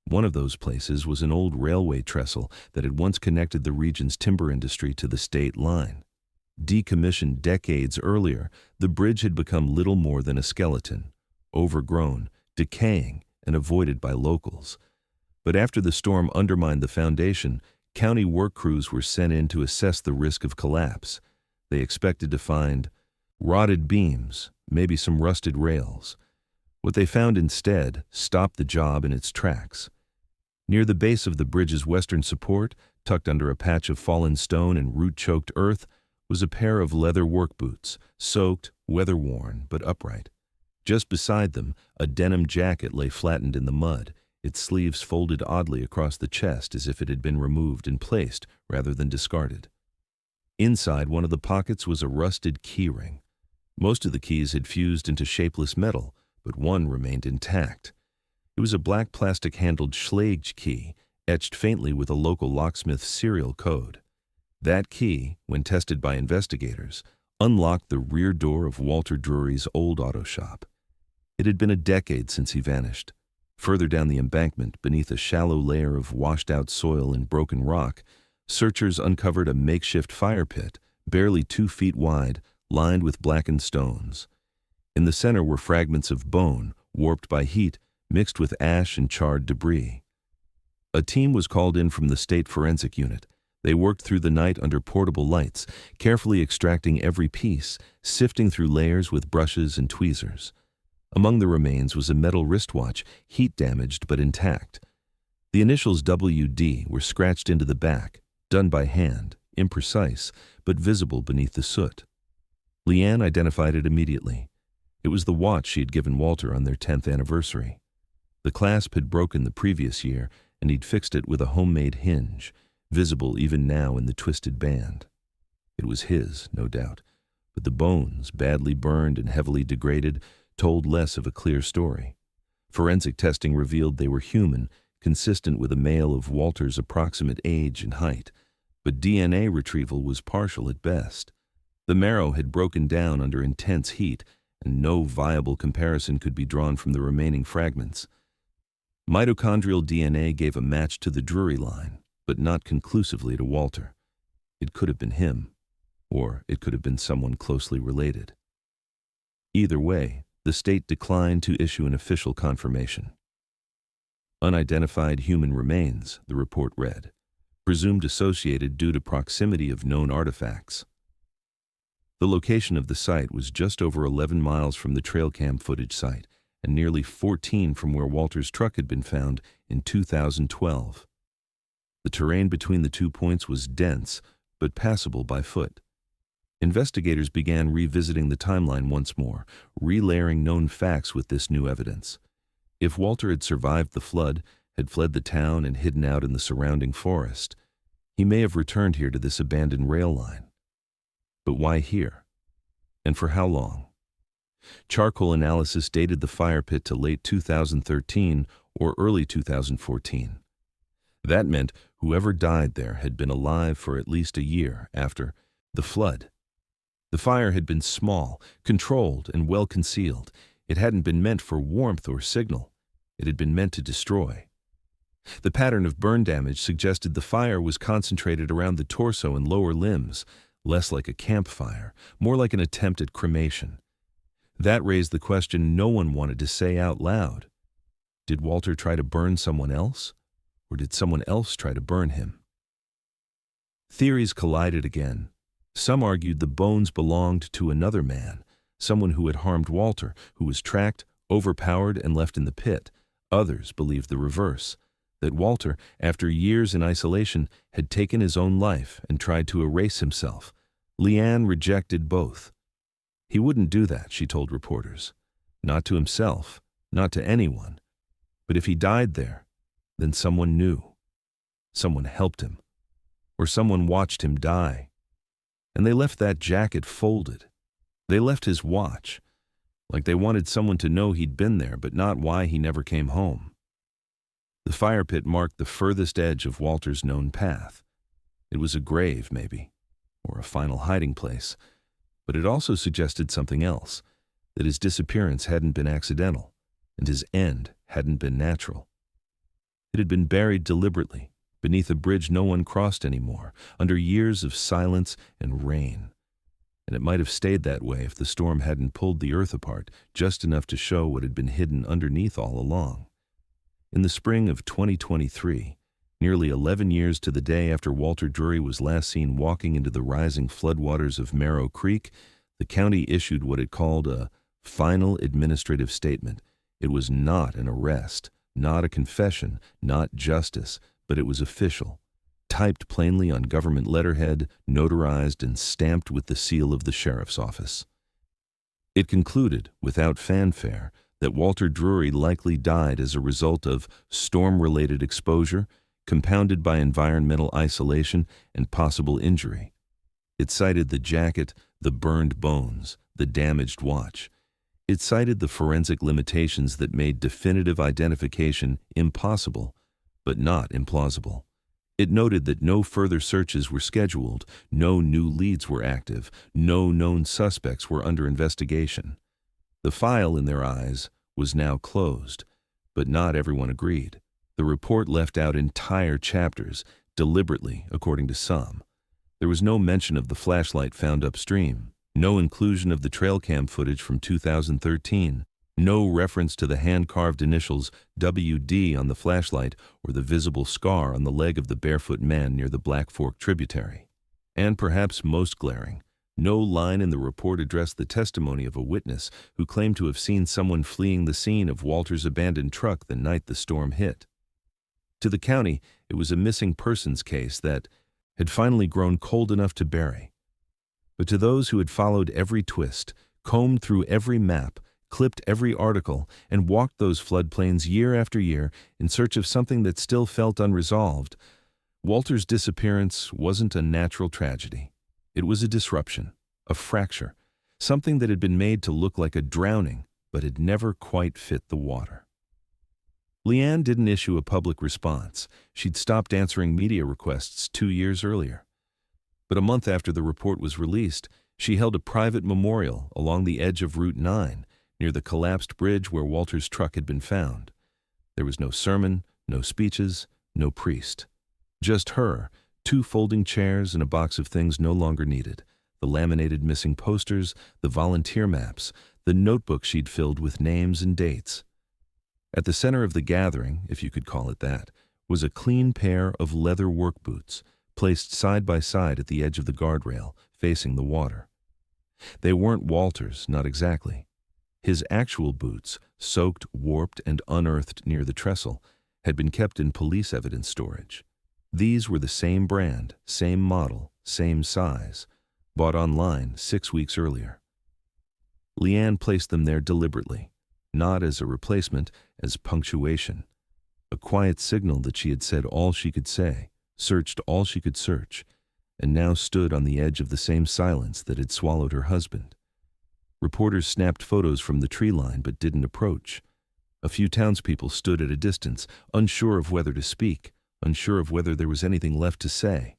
One of those places was an old railway trestle that had once connected the region's timber industry to the state line. Decommissioned decades earlier, the bridge had become little more than a skeleton, overgrown, decaying, and avoided by locals. But after the storm undermined the foundation, county work crews were sent in to assess the risk of collapse. They expected to find rotted beams, maybe some rusted rails. What they found instead stopped the job in its tracks. Near the base of the bridge's western support, tucked under a patch of fallen stone and root-choked earth, was a pair of leather work boots, soaked, weather-worn, but upright. Just beside them, a denim jacket lay flattened in the mud, its sleeves folded oddly across the chest as if it had been removed and placed rather than discarded. Inside one of the pockets was a rusted key ring. Most of the keys had fused into shapeless metal, but one remained intact. It was a black plastic-handled Schlage key, etched faintly with a local locksmith's serial code. That key, when tested by investigators, unlocked the rear door of Walter Drury's old auto shop. It had been a decade since he vanished. Further down the embankment, beneath a shallow layer of washed-out soil and broken rock, searchers uncovered a makeshift fire pit, barely 2 feet wide, lined with blackened stones. In the center were fragments of bone, warped by heat, mixed with ash and charred debris. A team was called in from the state forensic unit. They worked through the night under portable lights, carefully extracting every piece, sifting through layers with brushes and tweezers. Among the remains was a metal wristwatch, heat-damaged but intact. The initials WD were scratched into the back, done by hand, imprecise, but visible beneath the soot. Leanne identified it immediately. It was the watch she had given Walter on their 10th anniversary. The clasp had broken the previous year, and he'd fixed it with a homemade hinge, visible even now in the twisted band. It was his, no doubt, but the bones, badly burned and heavily degraded, told less of a clear story. Forensic testing revealed they were human, consistent with a male of Walter's approximate age and height, but DNA retrieval was partial at best. The marrow had broken down under intense heat, and no viable comparison could be drawn from the remaining fragments. Mitochondrial DNA gave a match to the Drury line, but not conclusively to Walter. It could have been him, or it could have been someone closely related. Either way, the state declined to issue an official confirmation. Unidentified human remains, the report read, presumed associated due to proximity of known artifacts. The location of the site was just over 11 miles from the trail cam footage site, and nearly 14 from where Walter's truck had been found in 2012. The terrain between the 2 points was dense, but passable by foot. Investigators began revisiting the timeline once more, relayering known facts with this new evidence. If Walter had survived the flood, had fled the town and hidden out in the surrounding forest, he may have returned here to this abandoned rail line. But why here? And for how long? Charcoal analysis dated the fire pit to late 2013 or early 2014. That meant whoever died there had been alive for at least a year after the flood. The fire had been small, controlled, and well concealed. It hadn't been meant for warmth or signal. It had been meant to destroy. The pattern of burn damage suggested the fire was concentrated around the torso and lower limbs, less like a campfire, more like an attempt at cremation. That raised the question no one wanted to say out loud. Did Walter try to burn someone else? Or did someone else try to burn him? Theories collided again. Some argued the bones belonged to another man, someone who had harmed Walter, who was tracked, overpowered, and left in the pit. Others believed the reverse, that Walter, after years in isolation, had taken his own life and tried to erase himself, Leanne rejected both. He wouldn't do that, she told reporters. Not to himself, not to anyone. But if he died there, then someone knew. Someone helped him. Or someone watched him die. And they left that jacket folded. They left his watch, like they wanted someone to know he'd been there, but not why he never came home. The fire pit marked the furthest edge of Walter's known path. It was a grave, maybe, or a final hiding place, but it also suggested something else, that his disappearance hadn't been accidental, and his end hadn't been natural. It had been buried deliberately, beneath a bridge no one crossed anymore, under years of silence and rain. And it might have stayed that way if the storm hadn't pulled the earth apart just enough to show what had been hidden underneath all along. In the spring of 2023, nearly 11 years to the day after Walter Drury was last seen walking into the rising floodwaters of Marrow Creek, the county issued what it called a final administrative statement. It was not an arrest, not a confession, not justice, but it was official, typed plainly on government letterhead, notarized and stamped with the seal of the sheriff's office. It concluded, without fanfare, that Walter Drury likely died as a result of storm-related exposure, compounded by environmental isolation and possible injury. It cited the jacket, the burned bones, the damaged watch. It cited the forensic limitations that made definitive identification impossible, but not implausible. It noted that no further searches were scheduled, no new leads were active, no known suspects were under investigation. The file, in their eyes, was now closed, but not everyone agreed. The report left out entire chapters, deliberately, according to some. There was no mention of the flashlight found upstream, no inclusion of the trail cam footage from 2013, no reference to the hand-carved initials WD on the flashlight or the visible scar on the leg of the barefoot man near the Black Fork tributary. And perhaps most glaring, no line in the report addressed the testimony of a witness who claimed to have seen someone fleeing the scene of Walter's abandoned truck the night the storm hit. To the county, it was a missing persons case that had finally grown cold enough to bury. But to those who had followed every twist, combed through every map, clipped every article, and walked those floodplains year after year in search of something that still felt unresolved, Walter's disappearance wasn't a natural tragedy. It was a disruption, a fracture, something that had been made to look like a drowning, but had never quite fit the water. Leanne didn't issue a public response. She'd stopped answering media requests 2 years earlier. But a month after the report was released, she held a private memorial along the edge of Route 9, near the collapsed bridge where Walter's truck had been found. There was no sermon, no speeches, no priest. Just her, 2 folding chairs and a box of things no longer needed, the laminated missing posters, the volunteer maps, the notebook she'd filled with names and dates. At the center of the gathering, if you could call it that, was a clean pair of leather work boots, placed side by side at the edge of the guardrail, facing the water. They weren't Walter's, not exactly. His actual boots, soaked, warped, and unearthed near the trestle, had been kept in police evidence storage. These were the same brand, same model, same size, bought online 6 weeks earlier. Leanne placed them there deliberately, not as a replacement, as punctuation, a quiet signal that she had said all she could say, searched all she could search, and now stood on the edge of the same silence that had swallowed her husband. Reporters snapped photos from the tree line but didn't approach. A few townspeople stood at a distance, unsure of whether to speak, unsure of whether there was anything left to say.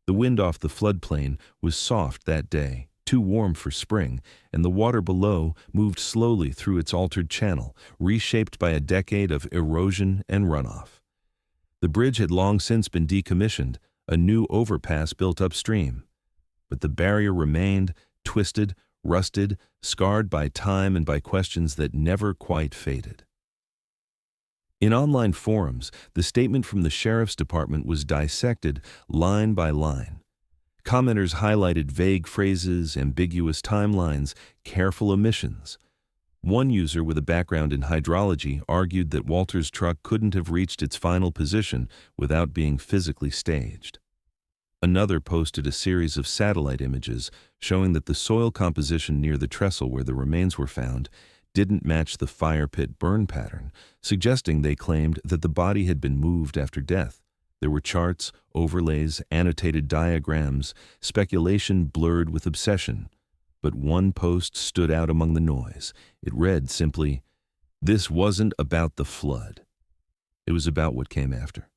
The wind off the floodplain was soft that day, too warm for spring, and the water below moved slowly through its altered channel, reshaped by a decade of erosion and runoff. The bridge had long since been decommissioned, a new overpass built upstream. But the barrier remained, twisted, rusted, scarred by time and by questions that never quite faded. In online forums, the statement from the sheriff's department was dissected line by line. Commenters highlighted vague phrases, ambiguous timelines, careful omissions. One user with a background in hydrology argued that Walter's truck couldn't have reached its final position without being physically staged. Another posted a series of satellite images showing that the soil composition near the trestle where the remains were found didn't match the fire pit burn pattern, suggesting they claimed that the body had been moved after death. There were charts, overlays, annotated diagrams, speculation blurred with obsession. But one post stood out among the noise. It read simply, "This wasn't about the flood. It was about what came after,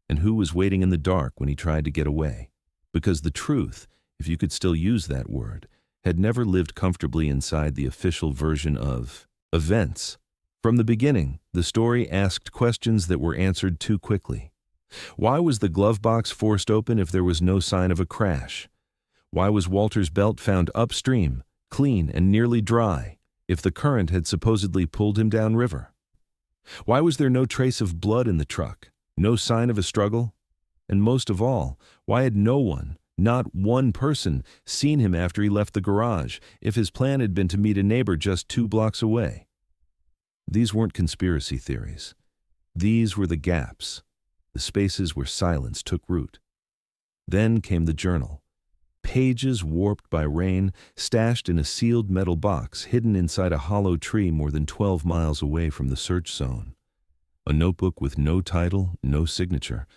and who was waiting in the dark when he tried to get away." Because the truth, if you could still use that word, had never lived comfortably inside the official version of events. From the beginning, the story asked questions that were answered too quickly. Why was the glove box forced open if there was no sign of a crash? Why was Walter's belt found upstream, clean and nearly dry, if the current had supposedly pulled him downriver? Why was there no trace of blood in the truck, no sign of a struggle? And most of all, why had no one, not one person, seen him after he left the garage, if his plan had been to meet a neighbor just 2 blocks away? These weren't conspiracy theories. These were the gaps, the spaces where silence took root. Then came the journal. Pages warped by rain, stashed in a sealed metal box hidden inside a hollow tree more than 12 miles away from the search zone. A notebook with no title, no signature,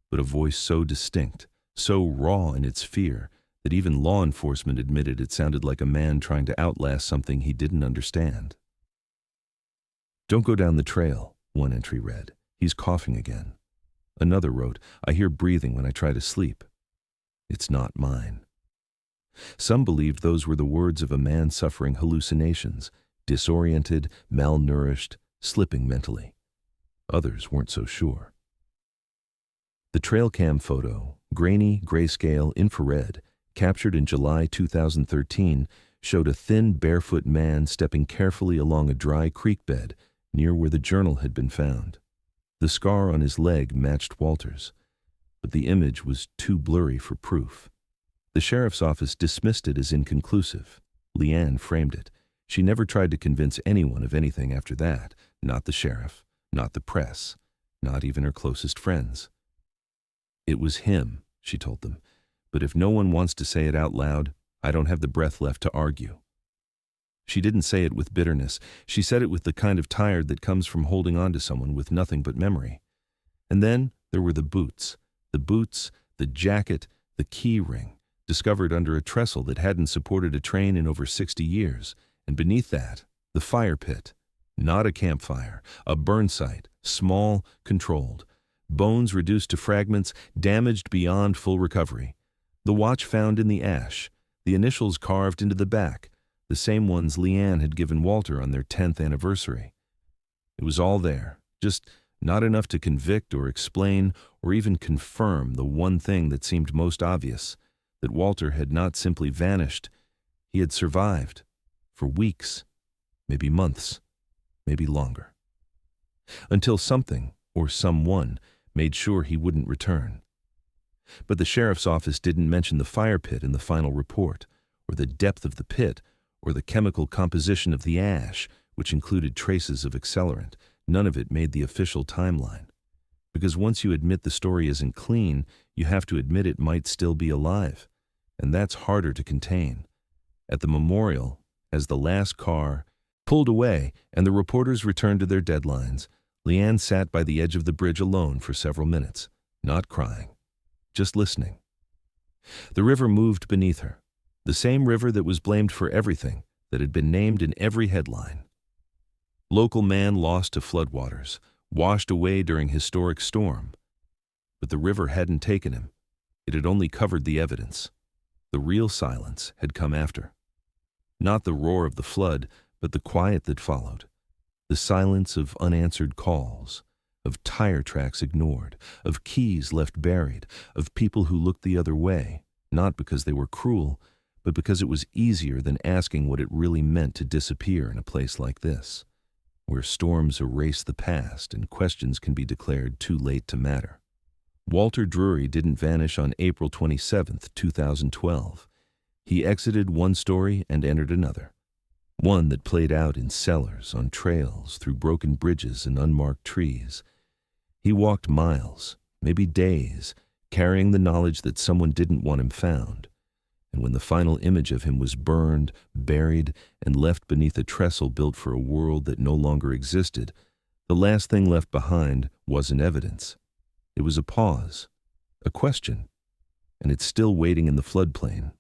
but a voice so distinct, so raw in its fear, that even law enforcement admitted it sounded like a man trying to outlast something he didn't understand. "Don't go down the trail," one entry read. "He's coughing again." Another wrote, "I hear breathing when I try to sleep." It's not mine. Some believed those were the words of a man suffering hallucinations, disoriented, malnourished, slipping mentally. Others weren't so sure. The trail cam photo, grainy, grayscale, infrared, captured in July 2013, showed a thin, barefoot man stepping carefully along a dry creek bed near where the journal had been found. The scar on his leg matched Walter's, but the image was too blurry for proof. The sheriff's office dismissed it as inconclusive. Leanne framed it. She never tried to convince anyone of anything after that, not the sheriff, not the press, not even her closest friends. "It was him," she told them, "but if no one wants to say it out loud, I don't have the breath left to argue." She didn't say it with bitterness. She said it with the kind of tired that comes from holding on to someone with nothing but memory. And then there were the boots, the jacket, the key ring, discovered under a trestle that hadn't supported a train in over 60 years, and beneath that, the fire pit. Not a campfire, a burn site, small, controlled. Bones reduced to fragments, damaged beyond full recovery. The watch found in the ash, the initials carved into the back, the same ones Leanne had given Walter on their 10th anniversary. It was all there, just not enough to convict or explain or even confirm the one thing that seemed most obvious, that Walter had not simply vanished, he had survived for weeks, maybe months, maybe longer. Until something or someone made sure he wouldn't return. But the sheriff's office didn't mention the fire pit in the final report, or the depth of the pit, or the chemical composition of the ash, which included traces of accelerant. None of it made the official timeline. Because once you admit the story isn't clean, you have to admit it might still be alive. And that's harder to contain. At the memorial, as the last car pulled away and the reporters returned to their deadlines, Leanne sat by the edge of the bridge alone for several minutes, not crying, just listening. The river moved beneath her, the same river that was blamed for everything, that had been named in every headline. Local man lost to floodwaters, washed away during historic storm. But the river hadn't taken him. It had only covered the evidence. The real silence had come after. Not the roar of the flood, but the quiet that followed. The silence of unanswered calls, of tire tracks ignored, of keys left buried, of people who looked the other way, not because they were cruel, but because it was easier than asking what it really meant to disappear in a place like this, where storms erase the past and questions can be declared too late to matter. Walter Drury didn't vanish on April 27, 2012. He exited one story and entered another. One that played out in cellars, on trails, through broken bridges and unmarked trees. He walked miles, maybe days, carrying the knowledge that someone didn't want him found. And when the final image of him was burned, buried, and left beneath a trestle built for a world that no longer existed, the last thing left behind wasn't evidence. It was a pause, a question, and it's still waiting in the floodplain.